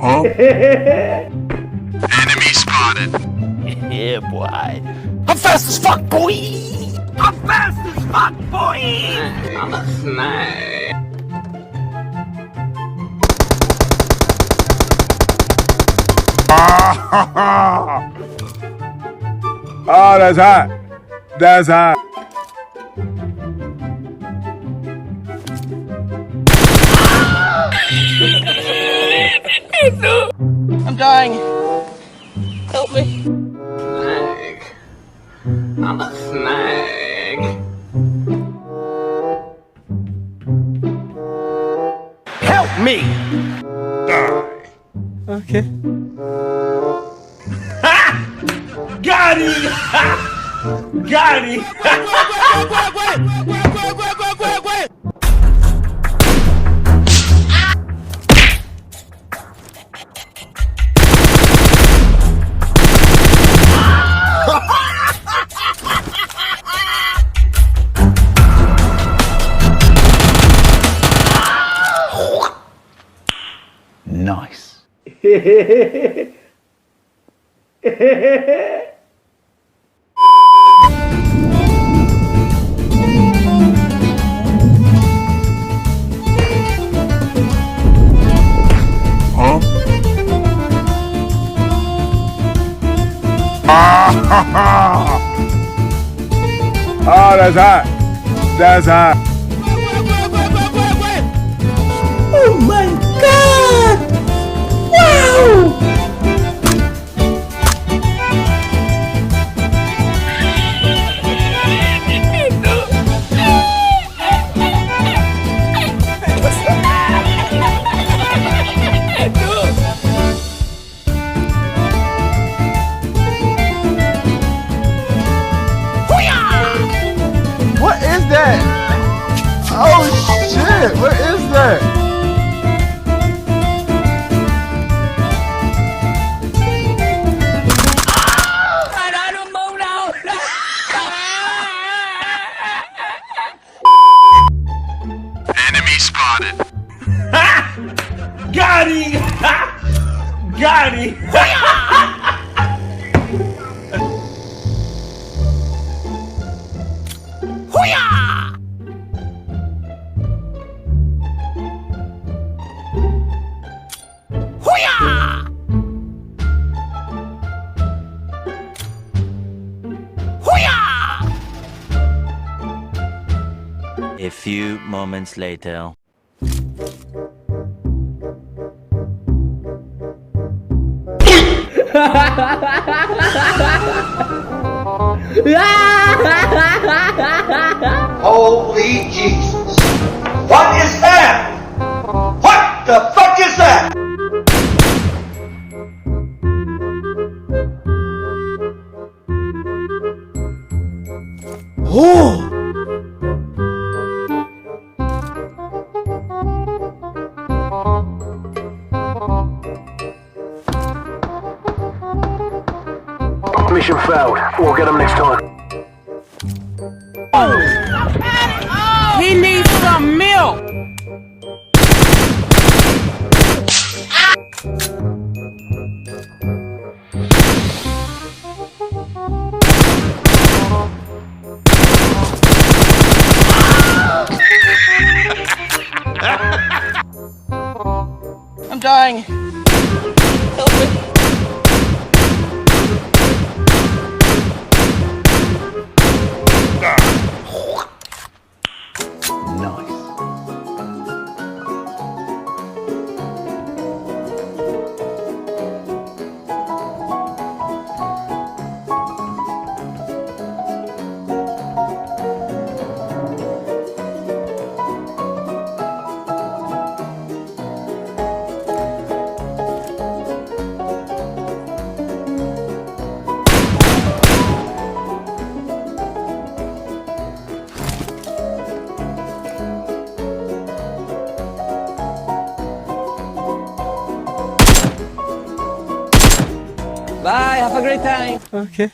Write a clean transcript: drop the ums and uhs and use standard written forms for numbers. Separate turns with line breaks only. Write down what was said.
Huh? Enemy spotted.
Yeah, boy. I'm fast as fuck, boy. I'm fast as fuck, boy.
I'm a snake.
Oh, that's hot. That's hot.
I'm dying. Help me. Snake. I'm a snake.
Help me.
Okay.
Got him. Got him.
Nice.
Huh? Oh, that's hot. That's hot.
Oh my god! Wow!
What is that? Oh shit! What is that? Enemy spotted.
Got him. Got him.
A few moments later.
Holy Jesus! What is that? What the fuck is that?
Oh!
Mission failed. We'll get them next time.
He needs some milk. I'm dying. Help me.
Nice.
Bye. Have a great time.
Okay.